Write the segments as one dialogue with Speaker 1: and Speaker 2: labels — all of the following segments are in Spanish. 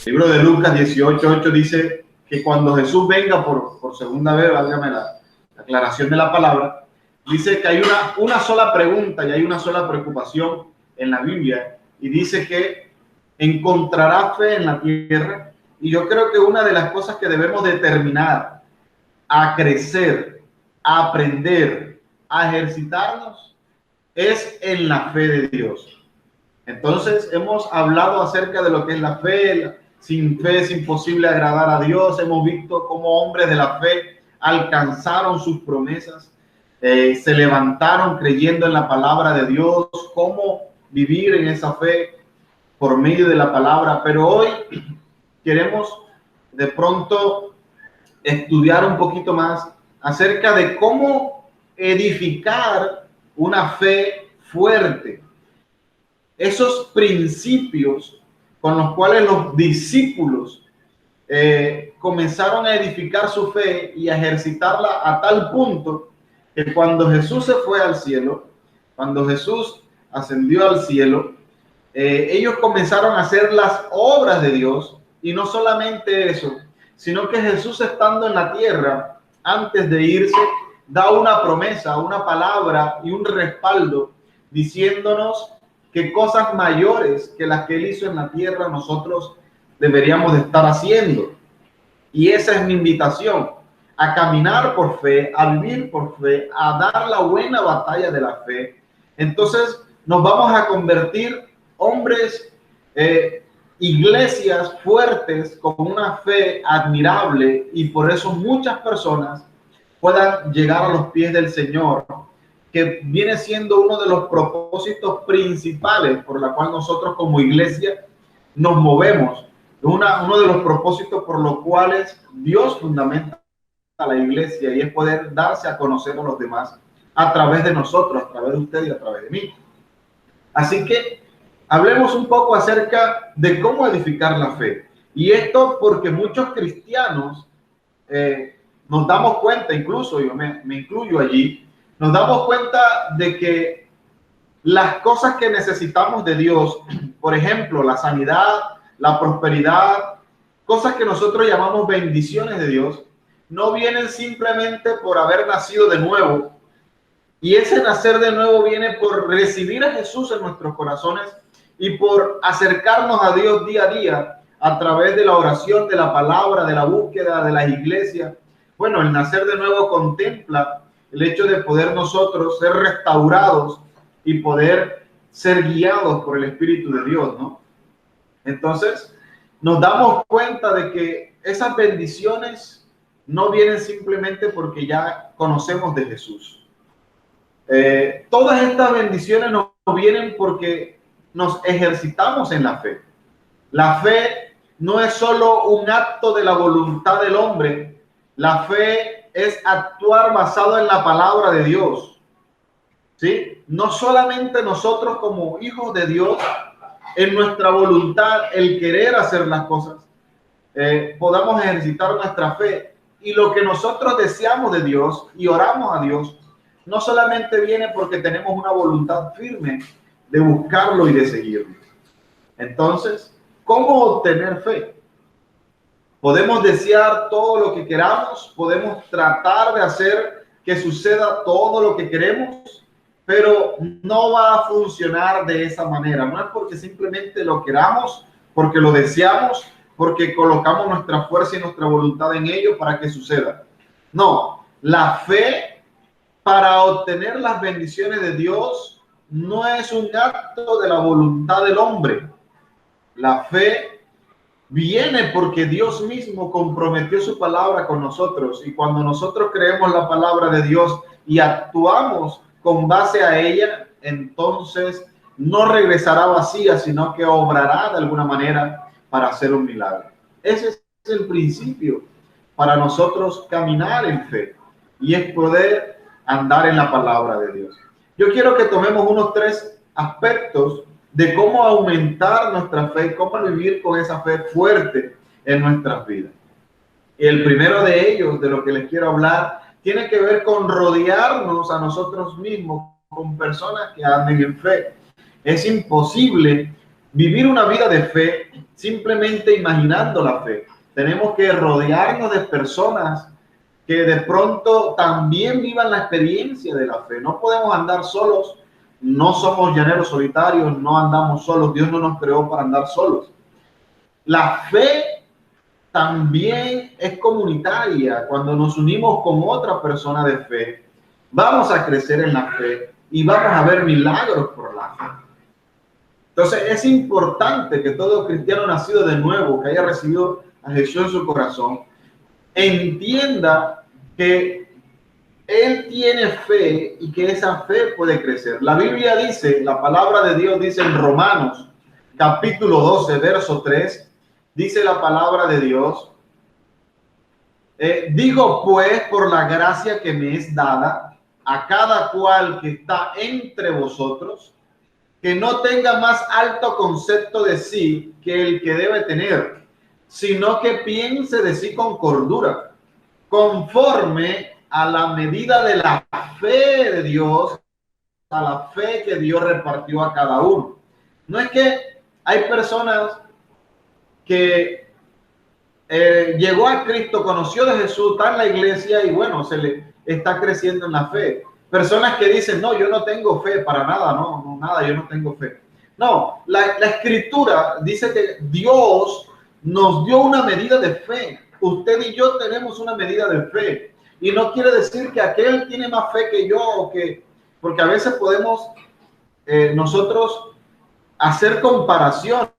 Speaker 1: El libro de Lucas 18:8 dice que cuando Jesús venga por segunda vez, válgame la aclaración de la palabra, dice que hay una sola pregunta y hay una sola preocupación en la Biblia, y dice que encontrará fe en la tierra. Y yo creo que una de las cosas que debemos determinar a crecer, a aprender, a ejercitarnos, es en la fe de Dios. Entonces hemos hablado acerca de lo que es la fe. Sin fe es imposible agradar a Dios. Hemos visto cómo hombres de la fe alcanzaron sus promesas, se levantaron creyendo en la palabra de Dios, cómo vivir en esa fe por medio de la palabra. Pero hoy queremos de pronto estudiar un poquito más acerca de cómo edificar una fe fuerte. Esos principios con los cuales los discípulos comenzaron a edificar su fe y a ejercitarla a tal punto que cuando Jesús se fue al cielo, cuando Jesús ascendió al cielo, ellos comenzaron a hacer las obras de Dios. Y no solamente eso, sino que Jesús, estando en la tierra, antes de irse, da una promesa, una palabra y un respaldo, diciéndonos que cosas mayores que las que Él hizo en la tierra nosotros deberíamos de estar haciendo. Y esa es mi invitación, a caminar por fe, a vivir por fe, a dar la buena batalla de la fe. Entonces nos vamos a convertir hombres, iglesias fuertes con una fe admirable, y por eso muchas personas puedan llegar a los pies del Señor, que viene siendo uno de los propósitos principales por la cual nosotros como iglesia nos movemos. Uno de los propósitos por los cuales Dios fundamenta a la iglesia, y es poder darse a conocer a los demás a través de nosotros, a través de usted y a través de mí. Así que hablemos un poco acerca de cómo edificar la fe. Y esto porque muchos cristianos nos damos cuenta, incluso yo me incluyo allí, nos damos cuenta de que las cosas que necesitamos de Dios, por ejemplo, la sanidad, la prosperidad, cosas que nosotros llamamos bendiciones de Dios, no vienen simplemente por haber nacido de nuevo. Y ese nacer de nuevo viene por recibir a Jesús en nuestros corazones y por acercarnos a Dios día a día a través de la oración, de la palabra, de la búsqueda, de las iglesias. Bueno, el nacer de nuevo contempla el hecho de poder nosotros ser restaurados y poder ser guiados por el Espíritu de Dios, ¿no? Entonces, nos damos cuenta de que esas bendiciones no vienen simplemente porque ya conocemos de Jesús. Todas estas bendiciones nos vienen porque nos ejercitamos en la fe. La fe no es solo un acto de la voluntad del hombre. La fe es actuar basado en la palabra de Dios, ¿sí? No solamente nosotros como hijos de Dios, en nuestra voluntad, el querer hacer las cosas, podamos ejercitar nuestra fe. Y lo que nosotros deseamos de Dios y oramos a Dios, no solamente viene porque tenemos una voluntad firme de buscarlo y de seguirlo. Entonces, ¿cómo obtener fe? Podemos desear todo lo que queramos, podemos tratar de hacer que suceda todo lo que queremos, pero no va a funcionar de esa manera. No es porque simplemente lo queramos, porque lo deseamos, porque colocamos nuestra fuerza y nuestra voluntad en ello para que suceda. No, la fe para obtener las bendiciones de Dios no es un acto de la voluntad del hombre. La fe viene porque Dios mismo comprometió su palabra con nosotros, y cuando nosotros creemos la palabra de Dios y actuamos con base a ella, entonces no regresará vacía, sino que obrará de alguna manera para hacer un milagro. Ese es el principio para nosotros caminar en fe, y es poder andar en la palabra de Dios. Yo quiero que tomemos unos 3 aspectos de cómo aumentar nuestra fe, cómo vivir con esa fe fuerte en nuestras vidas. Y el primero de ellos, de lo que les quiero hablar, tiene que ver con rodearnos a nosotros mismos con personas que anden en fe. Es imposible vivir una vida de fe simplemente imaginando la fe. Tenemos que rodearnos de personas que de pronto también vivan la experiencia de la fe. No podemos andar solos, no somos llaneros solitarios, no andamos solos. Dios no nos creó para andar solos. La fe también es comunitaria. Cuando nos unimos con otra persona de fe, vamos a crecer en la fe y vamos a ver milagros por la fe. Entonces es importante que todo cristiano nacido de nuevo, que haya recibido a Jesús en su corazón, entienda que él tiene fe y que esa fe puede crecer. La Biblia dice, la palabra de Dios dice en Romanos capítulo 12, verso 3, dice la palabra de Dios, digo pues por la gracia que me es dada a cada cual que está entre vosotros, que no tenga más alto concepto de sí que el que debe tener, sino que piense de sí con cordura, conforme a la medida de la fe de Dios, a la fe que Dios repartió a cada uno. No es que hay personas que llegó a Cristo, conoció de Jesús, está en la iglesia y bueno, se le está creciendo en la fe. Personas que dicen, no, yo no tengo fe para nada, no, nada, yo no tengo fe. No, la escritura dice que Dios nos dio una medida de fe. Usted y yo tenemos una medida de fe. Y no quiere decir que aquel tiene más fe que yo, o que, porque a veces podemos nosotros hacer comparaciones,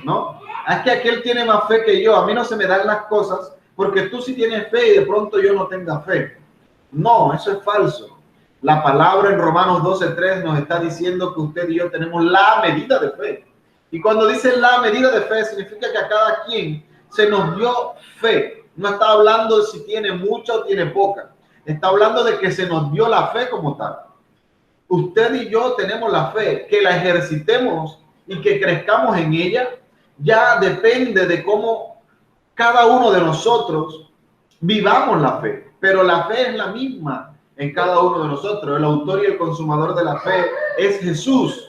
Speaker 1: ¿no? Es que aquel tiene más fe que yo, a mí no se me dan las cosas porque tú sí tienes fe y de pronto yo no tenga fe. No, eso es falso. La palabra en Romanos 12:3 nos está diciendo que usted y yo tenemos la medida de fe. Y cuando dice la medida de fe, significa que a cada quien se nos dio fe. No está hablando de si tiene mucha o tiene poca. Está hablando de que se nos dio la fe como tal. Usted y yo tenemos la fe, que la ejercitemos y que crezcamos en ella, ya depende de cómo cada uno de nosotros vivamos la fe. Pero la fe es la misma en cada uno de nosotros. El autor y el consumador de la fe es Jesús.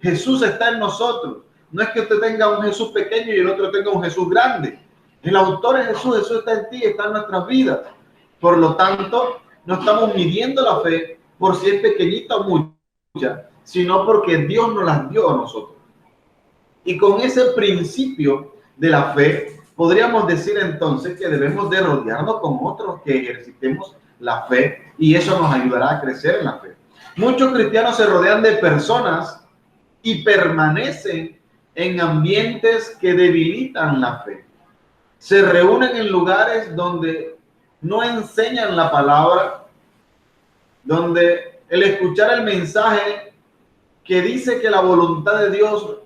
Speaker 1: Jesús está en nosotros. No es que usted tenga un Jesús pequeño y el otro tenga un Jesús grande. El autor es Jesús. Jesús está en ti, está en nuestras vidas. Por lo tanto, no estamos midiendo la fe por si es pequeñita o mucha, sino porque Dios nos las dio a nosotros. Y con ese principio de la fe, podríamos decir entonces que debemos de rodearnos con otros que ejercitemos la fe y eso nos ayudará a crecer en la fe. Muchos cristianos se rodean de personas y permanecen en ambientes que debilitan la fe. Se reúnen en lugares donde no enseñan la palabra, donde el escuchar el mensaje que dice que la voluntad de Dios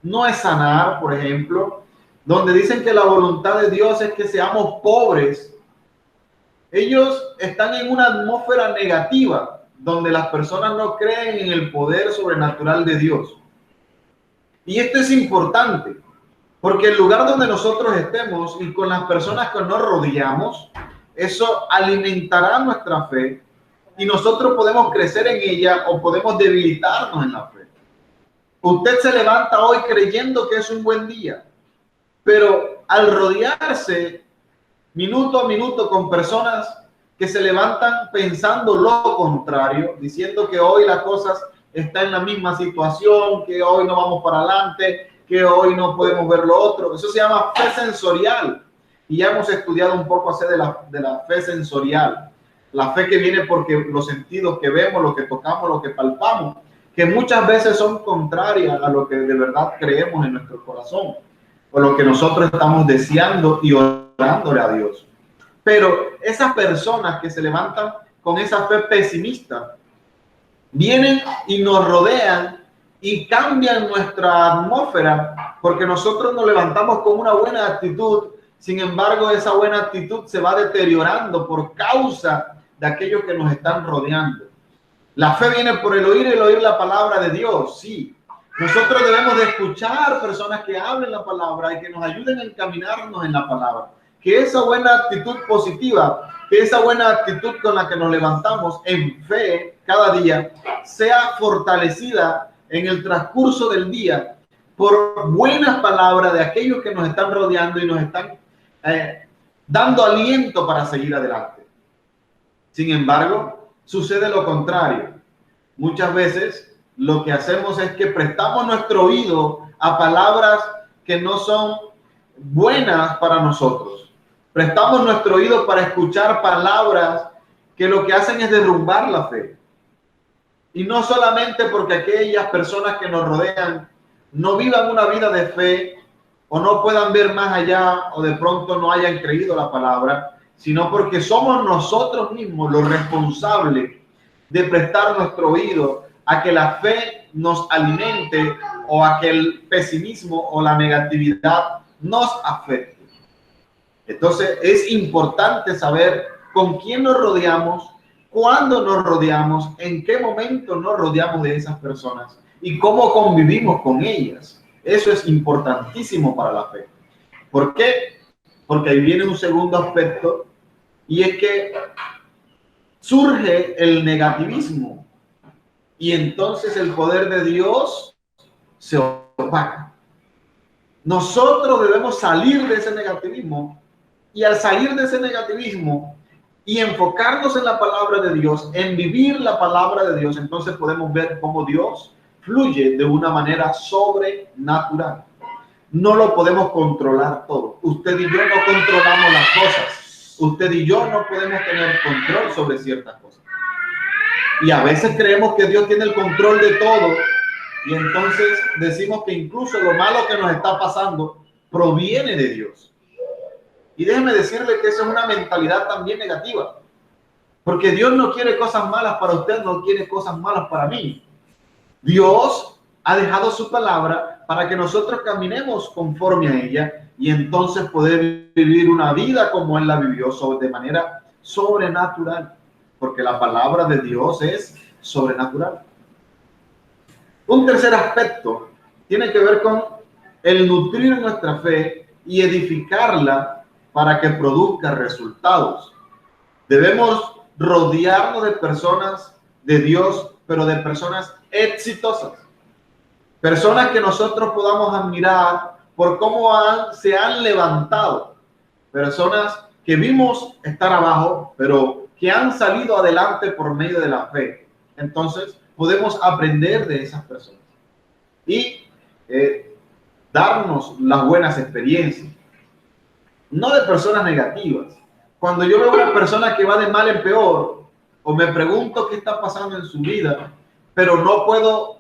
Speaker 1: no es sanar, por ejemplo, donde dicen que la voluntad de Dios es que seamos pobres, ellos están en una atmósfera negativa, donde las personas no creen en el poder sobrenatural de Dios. Y esto es importante, porque el lugar donde nosotros estemos y con las personas que nos rodeamos, eso alimentará nuestra fe y nosotros podemos crecer en ella o podemos debilitarnos en la fe. Usted se levanta hoy creyendo que es un buen día, pero al rodearse minuto a minuto con personas que se levantan pensando lo contrario, diciendo que hoy las cosas están en la misma situación, que hoy no vamos para adelante, que hoy no podemos ver lo otro, eso se llama fe sensorial. Y ya hemos estudiado un poco acerca de la fe sensorial, la fe que viene porque los sentidos que vemos, lo que tocamos, lo que palpamos, que muchas veces son contrarias a lo que de verdad creemos en nuestro corazón, o lo que nosotros estamos deseando y orándole a Dios. Pero esas personas que se levantan con esa fe pesimista, vienen y nos rodean y cambian nuestra atmósfera, porque nosotros nos levantamos con una buena actitud. Sin embargo, esa buena actitud se va deteriorando por causa de aquellos que nos están rodeando. La fe viene por el oír la palabra de Dios, sí. Nosotros debemos de escuchar personas que hablen la palabra y que nos ayuden a encaminarnos en la palabra. Que esa buena actitud positiva, que esa buena actitud con la que nos levantamos en fe cada día, sea fortalecida en el transcurso del día por buenas palabras de aquellos que nos están rodeando y nos están dando aliento para seguir adelante. Sin embargo, sucede lo contrario. Muchas veces lo que hacemos es que prestamos nuestro oído a palabras que no son buenas para nosotros. Prestamos nuestro oído para escuchar palabras que lo que hacen es derrumbar la fe. Y no solamente porque aquellas personas que nos rodean no vivan una vida de fe o no puedan ver más allá o de pronto no hayan creído la palabra, sino porque somos nosotros mismos los responsables de prestar nuestro oído a que la fe nos alimente o a que el pesimismo o la negatividad nos afecte. Entonces es importante saber con quién nos rodeamos, cuándo nos rodeamos, en qué momento nos rodeamos de esas personas y cómo convivimos con ellas. Eso es importantísimo para la fe. ¿Por qué? Porque ahí viene un segundo aspecto y es que surge el negativismo y entonces el poder de Dios se opaca. Nosotros debemos salir de ese negativismo y al salir de ese negativismo y enfocarnos en la palabra de Dios, en vivir la palabra de Dios, entonces podemos ver cómo Dios fluye de una manera sobrenatural. No lo podemos controlar todo. Usted y yo no controlamos las cosas. Usted y yo no podemos tener control sobre ciertas cosas. Y a veces creemos que Dios tiene el control de todo y entonces decimos que incluso lo malo que nos está pasando proviene de Dios. Y déjeme decirle que esa es una mentalidad también negativa. Porque Dios no quiere cosas malas para usted, no quiere cosas malas para mí. Dios ha dejado su palabra para que nosotros caminemos conforme a ella y entonces poder vivir una vida como Él la vivió de manera sobrenatural. Porque la palabra de Dios es sobrenatural. Un tercer aspecto tiene que ver con el nutrir nuestra fe y edificarla para que produzca resultados. Debemos rodearnos de personas de Dios, pero de personas exitosas. Personas que nosotros podamos admirar por cómo se han levantado. Personas que vimos estar abajo, pero que han salido adelante por medio de la fe. Entonces, podemos aprender de esas personas y darnos las buenas experiencias. No de personas negativas. Cuando yo veo una persona que va de mal en peor, o me pregunto qué está pasando en su vida, pero no puedo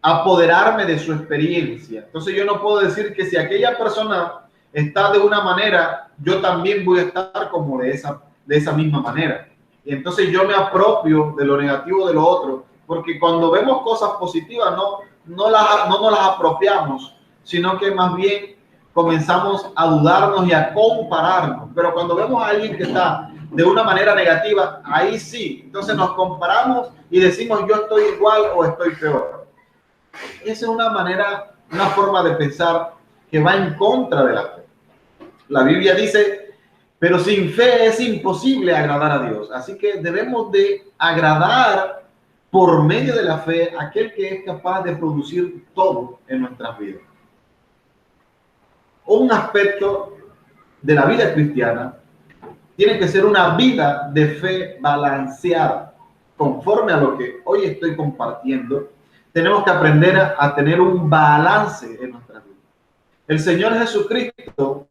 Speaker 1: apoderarme de su experiencia. Entonces yo no puedo decir que si aquella persona está de una manera, yo también voy a estar como de esa misma manera. Y entonces yo me apropio de lo negativo de lo otro, porque cuando vemos cosas positivas no nos las apropiamos, sino que más bien comenzamos a dudarnos y a compararnos. Pero cuando vemos a alguien que está de una manera negativa, ahí sí, entonces nos comparamos y decimos yo estoy igual o estoy peor. Esa es una forma de pensar que va en contra de la fe. La Biblia dice, pero sin fe es imposible agradar a Dios. Así que debemos de agradar por medio de la fe a aquel que es capaz de producir todo en nuestras vidas. Un aspecto de la vida cristiana tiene que ser una vida de fe balanceada. Conforme a lo que hoy estoy compartiendo, tenemos que aprender a tener un balance en nuestra vida. El Señor Jesucristo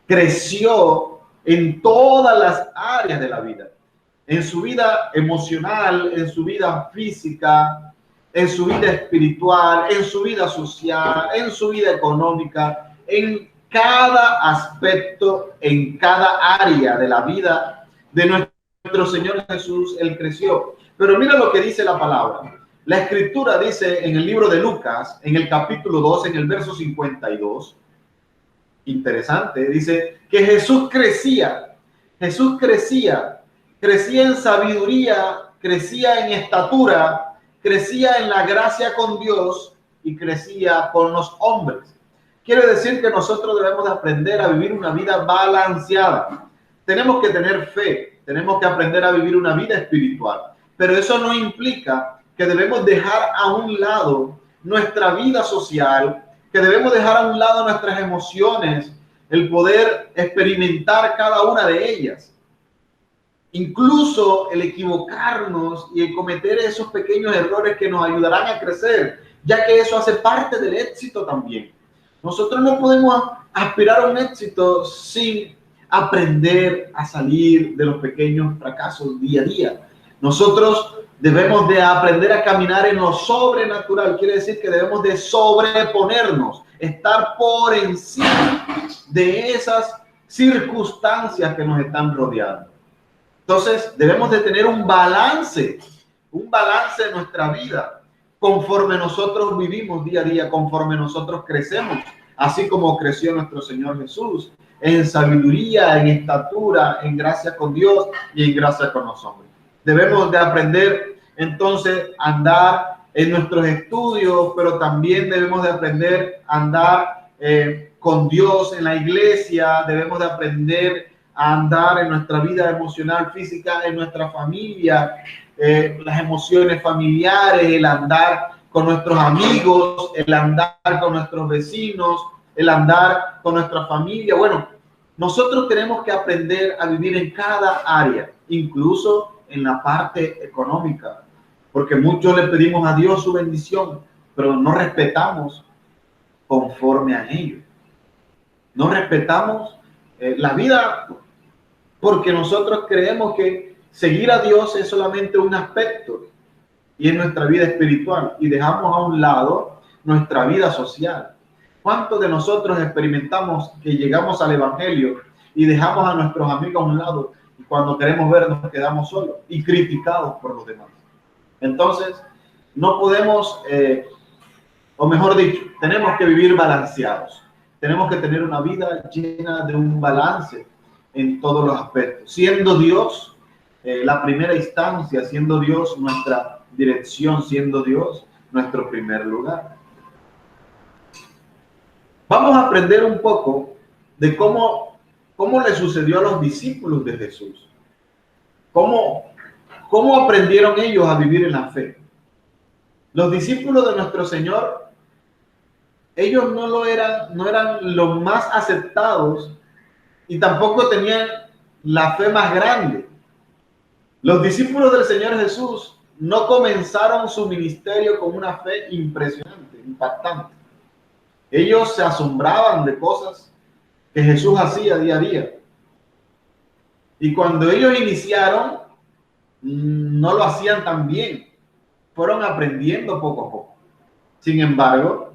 Speaker 1: creció en todas las áreas de la vida. En su vida emocional, en su vida física, en su vida espiritual, en su vida social, en su vida económica, en cada aspecto, en cada área de la vida de nuestro Señor Jesús, Él creció. Pero mira lo que dice la palabra. La Escritura dice en el libro de Lucas, en el capítulo 2, en el verso 52, interesante, dice que Jesús crecía en sabiduría, crecía en estatura, crecía en la gracia con Dios y crecía con los hombres. Quiere decir que nosotros debemos de aprender a vivir una vida balanceada. Tenemos que tener fe, tenemos que aprender a vivir una vida espiritual, pero eso no implica que debemos dejar a un lado nuestra vida social que debemos dejar a un lado nuestras emociones, el poder experimentar cada una de ellas. Incluso el equivocarnos y el cometer esos pequeños errores que nos ayudarán a crecer, ya que eso hace parte del éxito también. Nosotros no podemos aspirar a un éxito sin aprender a salir de los pequeños fracasos día a día. Nosotros debemos de aprender a caminar en lo sobrenatural. Quiere decir que debemos de sobreponernos, estar por encima de esas circunstancias que nos están rodeando. Entonces debemos de tener un balance en nuestra vida, conforme nosotros vivimos día a día, conforme nosotros crecemos, así como creció nuestro Señor Jesús, en sabiduría, en estatura, en gracia con Dios y en gracia con los hombres. Debemos de aprender entonces a andar en nuestros estudios, pero también debemos de aprender a andar con Dios en la iglesia. Debemos de aprender a andar en nuestra vida emocional, física, en nuestra familia, las emociones familiares, el andar con nuestros amigos, el andar con nuestros vecinos, el andar con nuestra familia. Bueno, nosotros tenemos que aprender a vivir en cada área, incluso en la parte económica, porque muchos le pedimos a Dios su bendición, pero no respetamos conforme a ello. No respetamos la vida, porque nosotros creemos que seguir a Dios es solamente un aspecto y en nuestra vida espiritual, y dejamos a un lado nuestra vida social. ¿Cuántos de nosotros experimentamos que llegamos al evangelio y dejamos a nuestros amigos a un lado, y cuando queremos ver nos quedamos solos y criticados por los demás? Entonces no podemos, o mejor dicho, tenemos que vivir balanceados. Tenemos que tener una vida llena de un balance en todos los aspectos, siendo Dios la primera instancia, siendo Dios nuestra dirección, siendo Dios nuestro primer lugar. Vamos a aprender un poco de cómo le sucedió a los discípulos de Jesús. Cómo aprendieron ellos a vivir en la fe. Los discípulos de nuestro Señor, ellos no eran los más aceptados y tampoco tenían la fe más grande. Los discípulos del Señor Jesús no comenzaron su ministerio con una fe impresionante, impactante. Ellos se asombraban de cosas que Jesús hacía día a día. Y cuando ellos iniciaron, no lo hacían tan bien. Fueron aprendiendo poco a poco. Sin embargo,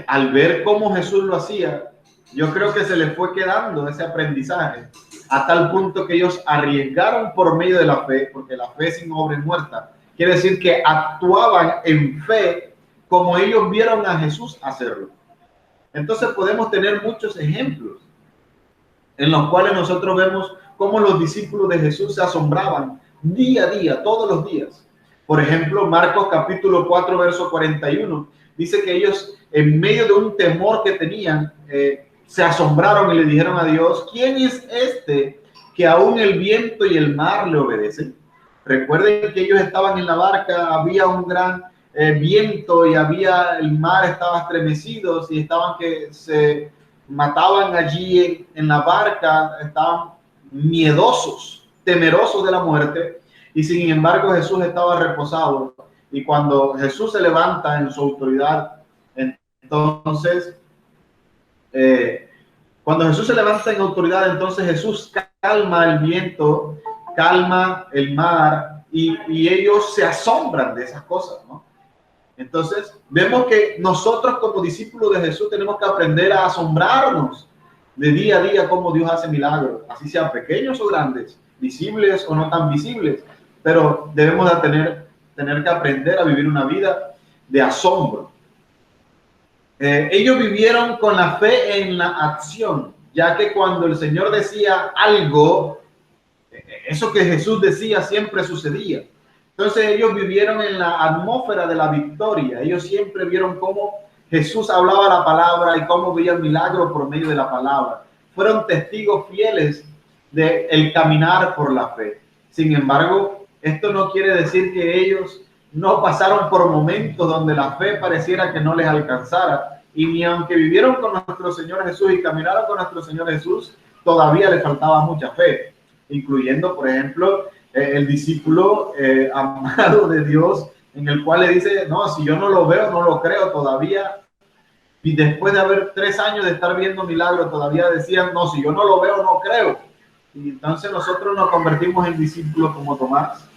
Speaker 1: al ver cómo Jesús lo hacía, yo creo que se les fue quedando ese aprendizaje, a tal punto que ellos arriesgaron por medio de la fe, porque la fe sin obra es muerta. Quiere decir que actuaban en fe como ellos vieron a Jesús hacerlo. Entonces podemos tener muchos ejemplos en los cuales nosotros vemos cómo los discípulos de Jesús se asombraban día a día, todos los días. Por ejemplo, Marcos capítulo 4, verso 41, dice que ellos, en medio de un temor que tenían, se asombraron y le dijeron a Dios: ¿quién es este que aún el viento y el mar le obedecen? Recuerden que ellos estaban en la barca, había un gran viento y el mar estaba estremecido, y estaban que se mataban allí en la barca, estaban miedosos, temerosos de la muerte, y sin embargo Jesús estaba reposado. Y cuando Jesús se levanta en su autoridad, entonces cuando Jesús se levanta en autoridad, entonces Jesús calma el viento, calma el mar, y ellos se asombran de esas cosas, ¿no? Entonces vemos que nosotros como discípulos de Jesús tenemos que aprender a asombrarnos de día a día cómo Dios hace milagros, así sean pequeños o grandes, visibles o no tan visibles, pero debemos de tener que aprender a vivir una vida de asombro. Ellos vivieron con la fe en la acción, ya que cuando el Señor decía algo, eso que Jesús decía siempre sucedía. Entonces ellos vivieron en la atmósfera de la victoria. Ellos siempre vieron cómo Jesús hablaba la palabra y cómo veía el milagro por medio de la palabra. Fueron testigos fieles del caminar por la fe. Sin embargo, esto no quiere decir que ellos no pasaron por momentos donde la fe pareciera que no les alcanzara. Y ni aunque vivieron con nuestro Señor Jesús y caminaron con nuestro Señor Jesús, todavía les faltaba mucha fe, incluyendo, por ejemplo, el discípulo amado de Dios, en el cual le dice, no, si yo no lo veo, no lo creo todavía. Y después de haber 3 años de estar viendo milagros, todavía decían, no, si yo no lo veo, no creo. Y entonces nosotros nos convertimos en discípulos como Tomás,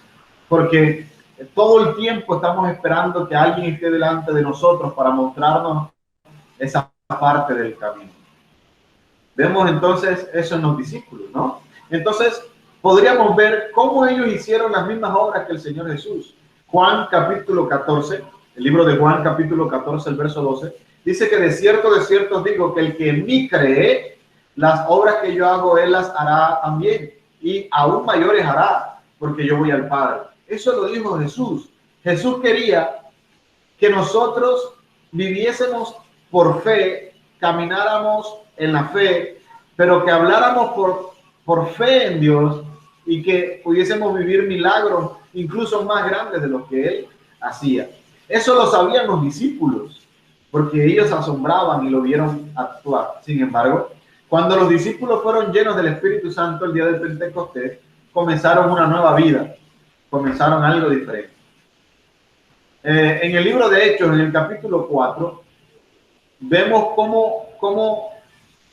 Speaker 1: porque todo el tiempo estamos esperando que alguien esté delante de nosotros para mostrarnos esa parte del camino. Vemos entonces eso en los discípulos, ¿no? Entonces podríamos ver cómo ellos hicieron las mismas obras que el Señor Jesús. Juan capítulo 14, el libro de Juan capítulo 14, el verso 12, dice que de cierto os digo que el que en mí cree, las obras que yo hago, él las hará también, y aún mayores hará, porque yo voy al Padre. Eso lo dijo Jesús. Jesús quería que nosotros viviésemos por fe, camináramos en la fe, pero que habláramos por fe en Dios y que pudiésemos vivir milagros incluso más grandes de lo que Él hacía. Eso lo sabían los discípulos, porque ellos asombraban y lo vieron actuar. Sin embargo, cuando los discípulos fueron llenos del Espíritu Santo el día del Pentecostés, comenzaron una nueva vida, comenzaron algo diferente. En el libro de Hechos, en el capítulo 4, vemos cómo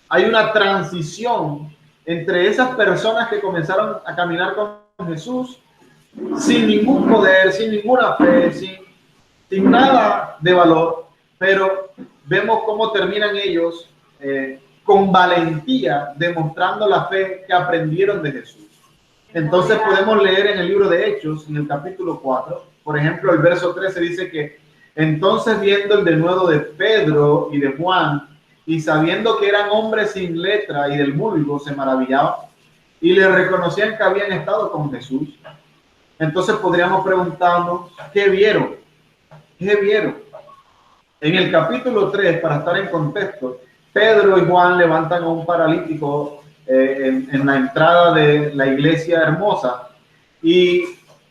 Speaker 1: hay una transición entre esas personas que comenzaron a caminar con Jesús sin ningún poder, sin ninguna fe, sin nada de valor, pero vemos cómo terminan ellos con valentía, demostrando la fe que aprendieron de Jesús. Entonces podemos leer en el libro de Hechos, en el capítulo 4, por ejemplo, el verso 13 dice que entonces viendo el denuedo de Pedro y de Juan, y sabiendo que eran hombres sin letra y del vulgo, se maravillaban y le reconocían que habían estado con Jesús. Entonces podríamos preguntarnos, ¿qué vieron? ¿Qué vieron? En el capítulo 3, para estar en contexto, Pedro y Juan levantan a un paralítico en la entrada de la iglesia hermosa, y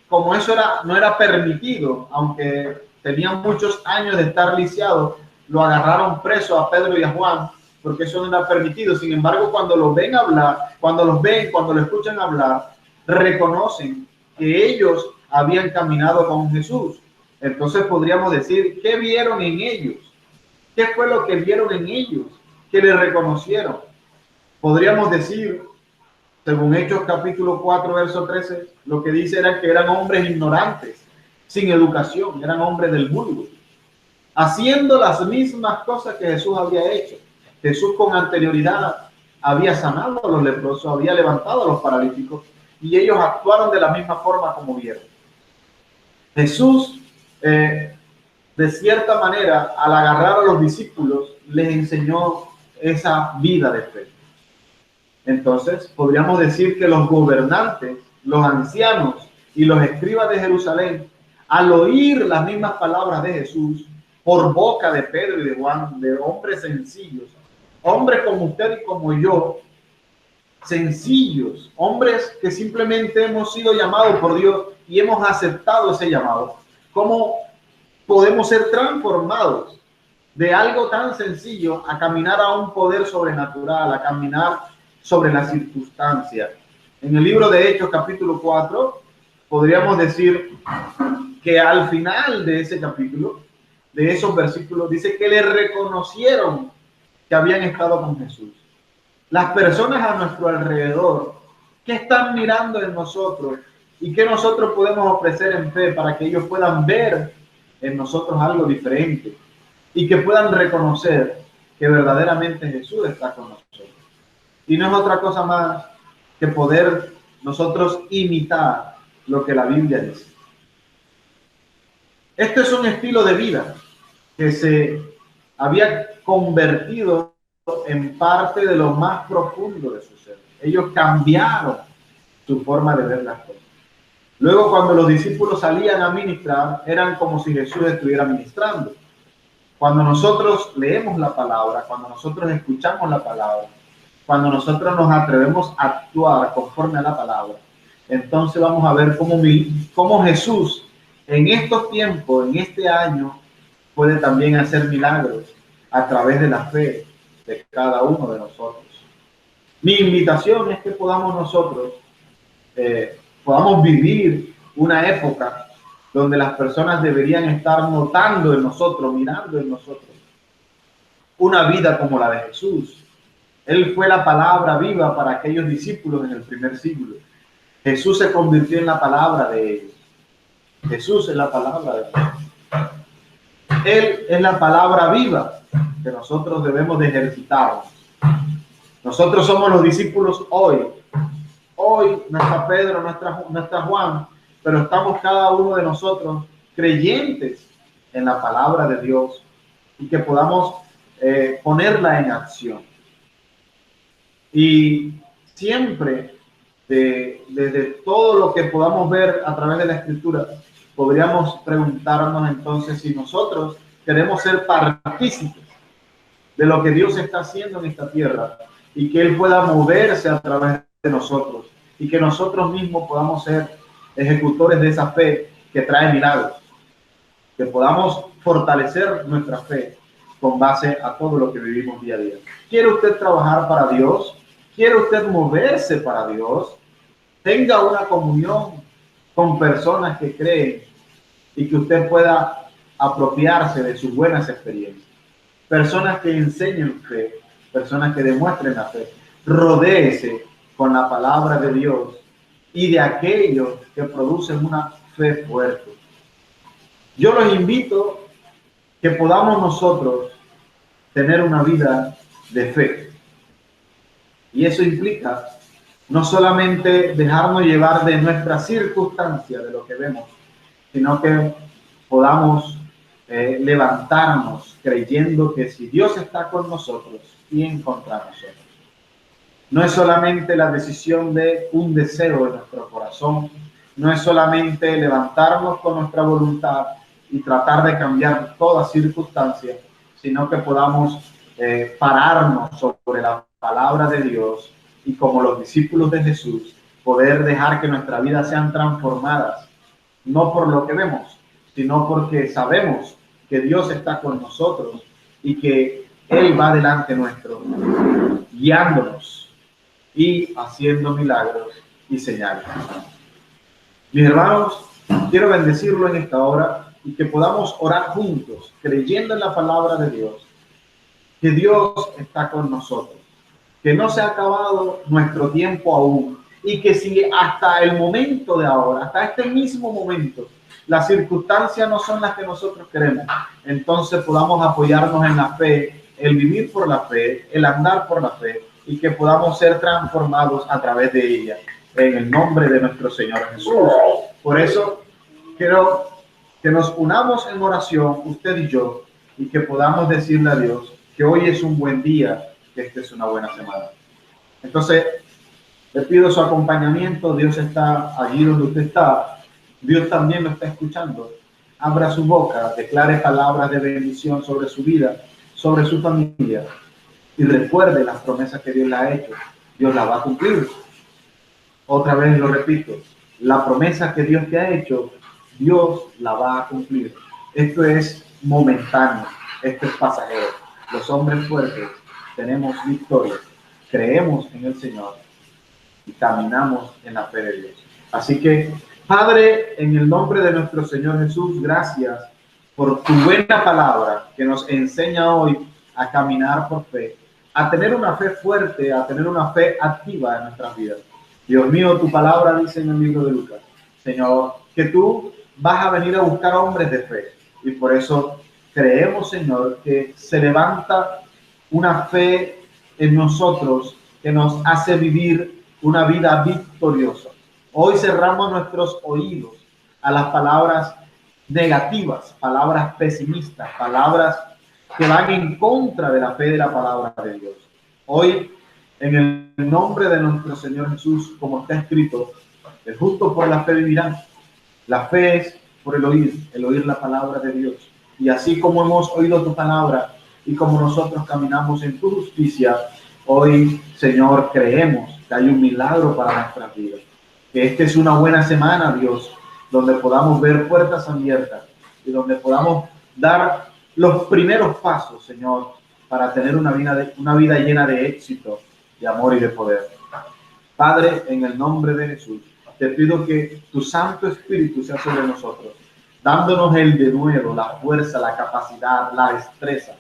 Speaker 1: como eso no era permitido, aunque tenían muchos años de estar lisiados, lo agarraron preso a Pedro y a Juan, porque eso no era permitido. Sin embargo, cuando los ven hablar, cuando lo escuchan hablar, reconocen que ellos habían caminado con Jesús. Entonces podríamos decir, ¿qué vieron en ellos? ¿Qué fue lo que vieron en ellos? ¿Qué le reconocieron? Podríamos decir, según Hechos capítulo 4, verso 13, lo que dice era que eran hombres ignorantes, sin educación, eran hombres del vulgo, haciendo las mismas cosas que Jesús había hecho. Jesús con anterioridad había sanado a los leprosos, había levantado a los paralíticos, y ellos actuaron de la misma forma como vieron. Jesús, de cierta manera, al agarrar a los discípulos, les enseñó esa vida de fe. Entonces, podríamos decir que los gobernantes, los ancianos y los escribas de Jerusalén, al oír las mismas palabras de Jesús, por boca de Pedro y de Juan, de hombres sencillos, hombres como usted y como yo, sencillos, hombres que simplemente hemos sido llamados por Dios y hemos aceptado ese llamado, ¿cómo podemos ser transformados de algo tan sencillo a caminar a un poder sobrenatural, a caminar sobre las circunstancias? En el libro de Hechos capítulo 4 podríamos decir que al final de ese capítulo, de esos versículos, dice que le reconocieron que habían estado con Jesús. Las personas a nuestro alrededor, ¿qué están mirando en nosotros? ¿Y qué nosotros podemos ofrecer en fe para que ellos puedan ver en nosotros algo diferente y que puedan reconocer que verdaderamente Jesús está con nosotros? Y no es otra cosa más que poder nosotros imitar lo que la Biblia dice. Este es un estilo de vida que se había convertido en parte de lo más profundo de su ser. Ellos cambiaron su forma de ver las cosas. Luego, cuando los discípulos salían a ministrar, eran como si Jesús estuviera ministrando. Cuando nosotros leemos la palabra, cuando nosotros escuchamos la palabra, cuando nosotros nos atrevemos a actuar conforme a la palabra, entonces vamos a ver cómo Jesús en estos tiempos, en este año, puede también hacer milagros a través de la fe de cada uno de nosotros. Mi invitación es que podamos nosotros, podamos vivir una época donde las personas deberían estar notando en nosotros, mirando en nosotros, una vida como la de Jesús. Él fue la palabra viva para aquellos discípulos en el primer siglo. Jesús se convirtió en la palabra de ellos. Jesús es la palabra de Dios. Él es la palabra viva que nosotros debemos de ejercitar. Nosotros somos los discípulos hoy. Hoy no está Pedro, no está Juan, pero estamos cada uno de nosotros creyentes en la palabra de Dios y que podamos ponerla en acción. Y siempre, desde todo lo que podamos ver a través de la Escritura, podríamos preguntarnos entonces si nosotros queremos ser partícipes de lo que Dios está haciendo en esta tierra y que Él pueda moverse a través de nosotros y que nosotros mismos podamos ser ejecutores de esa fe que trae milagros, que podamos fortalecer nuestra fe con base a todo lo que vivimos día a día. ¿Quiere usted trabajar para Dios? ¿Quiere usted moverse para Dios? Tenga una comunión con personas que creen y que usted pueda apropiarse de sus buenas experiencias. Personas que enseñen fe, personas que demuestren la fe. Rodéese con la palabra de Dios y de aquellos que producen una fe fuerte. Yo los invito que podamos nosotros tener una vida de fe. Y eso implica no solamente dejarnos llevar de nuestras circunstancias, de lo que vemos, sino que podamos levantarnos creyendo que si Dios está con nosotros, ¿quién contra nosotros? No es solamente la decisión de un deseo en nuestro corazón, no es solamente levantarnos con nuestra voluntad y tratar de cambiar toda circunstancia, sino que podamos pararnos sobre la palabra de Dios y como los discípulos de Jesús, poder dejar que nuestra vida sean transformadas, no por lo que vemos, sino porque sabemos que Dios está con nosotros y que Él va delante nuestro, guiándonos y haciendo milagros y señales. Mis hermanos, quiero bendecirlo en esta hora y que podamos orar juntos, creyendo en la palabra de Dios, que Dios está con nosotros, que no se ha acabado nuestro tiempo aún y que si hasta el momento de ahora, hasta este mismo momento, las circunstancias no son las que nosotros queremos, entonces podamos apoyarnos en la fe, el vivir por la fe, el andar por la fe y que podamos ser transformados a través de ella, en el nombre de nuestro Señor Jesús. Por eso quiero que nos unamos en oración, usted y yo, y que podamos decirle a Dios que hoy es un buen día, que esta es una buena semana. Entonces, le pido su acompañamiento. Dios está allí donde usted está. Dios también lo está escuchando. Abra su boca, declare palabras de bendición sobre su vida, sobre su familia. Y recuerde las promesas que Dios le ha hecho. Dios las va a cumplir. Otra vez lo repito. La promesa que Dios te ha hecho, Dios la va a cumplir. Esto es momentáneo. Esto es pasajero. Los hombres fuertes tenemos victoria. Creemos en el Señor y caminamos en la fe de Dios. Así que, Padre, en el nombre de nuestro Señor Jesús, gracias por tu buena palabra que nos enseña hoy a caminar por fe, a tener una fe fuerte, a tener una fe activa en nuestras vidas. Dios mío, tu palabra dice en el libro de Lucas, Señor, que tú vas a venir a buscar hombres de fe. Y por eso creemos, Señor, que se levanta una fe en nosotros que nos hace vivir una vida victoriosa. Hoy cerramos nuestros oídos a las palabras negativas, palabras pesimistas, palabras que van en contra de la fe de la palabra de Dios. Hoy, en el nombre de nuestro Señor Jesús, como está escrito, el justo por la fe vivirá. La fe es por el oír la palabra de Dios. Y así como hemos oído tu palabra y como nosotros caminamos en tu justicia, hoy, Señor, creemos que hay un milagro para nuestras vidas. Que esta es una buena semana, Dios, donde podamos ver puertas abiertas y donde podamos dar los primeros pasos, Señor, para tener una vida llena de éxito, de amor y de poder. Padre, en el nombre de Jesús, te pido que tu Santo Espíritu sea sobre nosotros, dándonos el denuedo, la fuerza, la capacidad, la destreza,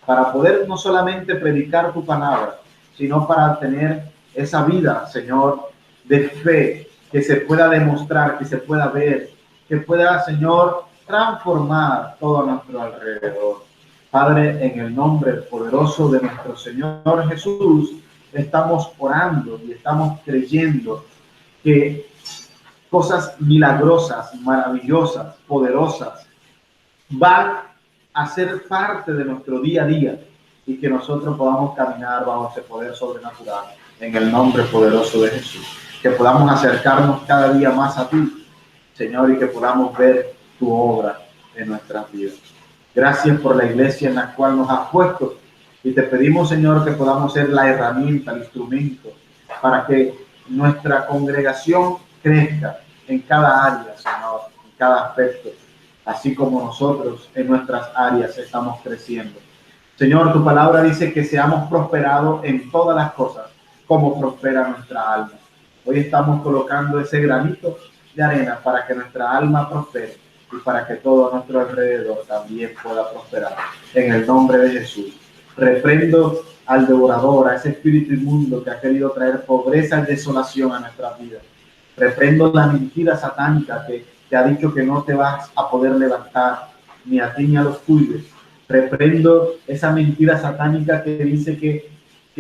Speaker 1: para poder no solamente predicar tu palabra, sino para tener esa vida, Señor, de fe, que se pueda demostrar, que se pueda ver, que pueda, Señor, transformar todo a nuestro alrededor. Padre, en el nombre poderoso de nuestro Señor Jesús, estamos orando y estamos creyendo que cosas milagrosas, maravillosas, poderosas, van a ser parte de nuestro día a día y que nosotros podamos caminar bajo ese poder sobrenatural en el nombre poderoso de Jesús. Que podamos acercarnos cada día más a ti, Señor, y que podamos ver tu obra en nuestras vidas. Gracias por la iglesia en la cual nos has puesto y te pedimos, Señor, que podamos ser la herramienta, el instrumento para que nuestra congregación crezca en cada área, Señor, en cada aspecto, así como nosotros en nuestras áreas estamos creciendo. Señor, tu palabra dice que seamos prosperados en todas las cosas, como prospera nuestra alma. Hoy estamos colocando ese granito de arena para que nuestra alma prospere y para que todo a nuestro alrededor también pueda prosperar. En el nombre de Jesús. Reprendo al devorador, a ese espíritu inmundo que ha querido traer pobreza y desolación a nuestras vidas. Reprendo la mentira satánica que te ha dicho que no te vas a poder levantar, ni a ti ni a los tuyos. Reprendo esa mentira satánica que dice que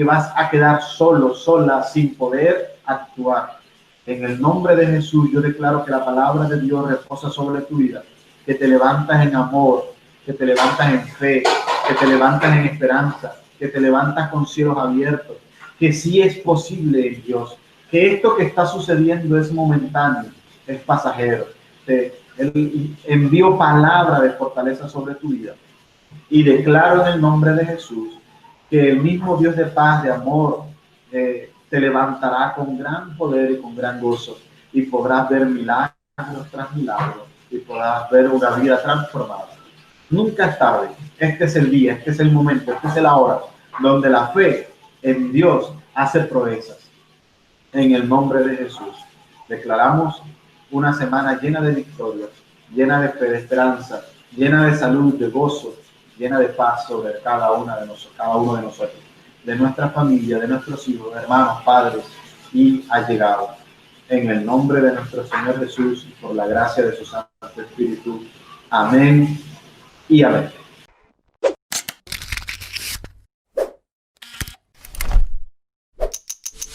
Speaker 1: vas a quedar solo, sola, sin poder actuar. En el nombre de Jesús, yo declaro que la palabra de Dios reposa sobre tu vida, que te levantas en amor, que te levantas en fe, que te levantas en esperanza, que te levantas con cielos abiertos, que sí es posible en Dios, que esto que está sucediendo es momentáneo, es pasajero. Envío palabra de fortaleza sobre tu vida y declaro en el nombre de Jesús que el mismo Dios de paz, de amor, te levantará con gran poder y con gran gozo y podrás ver milagros tras milagros y podrás ver una vida transformada. Nunca es tarde. Este es el día, este es el momento, este es la hora donde la fe en Dios hace proezas. En el nombre de Jesús declaramos una semana llena de victorias, llena de fe, de esperanza, llena de salud, de gozo, llena de paz sobre cada uno de nosotros, de nuestra familia, de nuestros hijos, hermanos, padres y allegados. En el nombre de nuestro Señor Jesús y por la gracia de su Santo Espíritu. Amén y amén.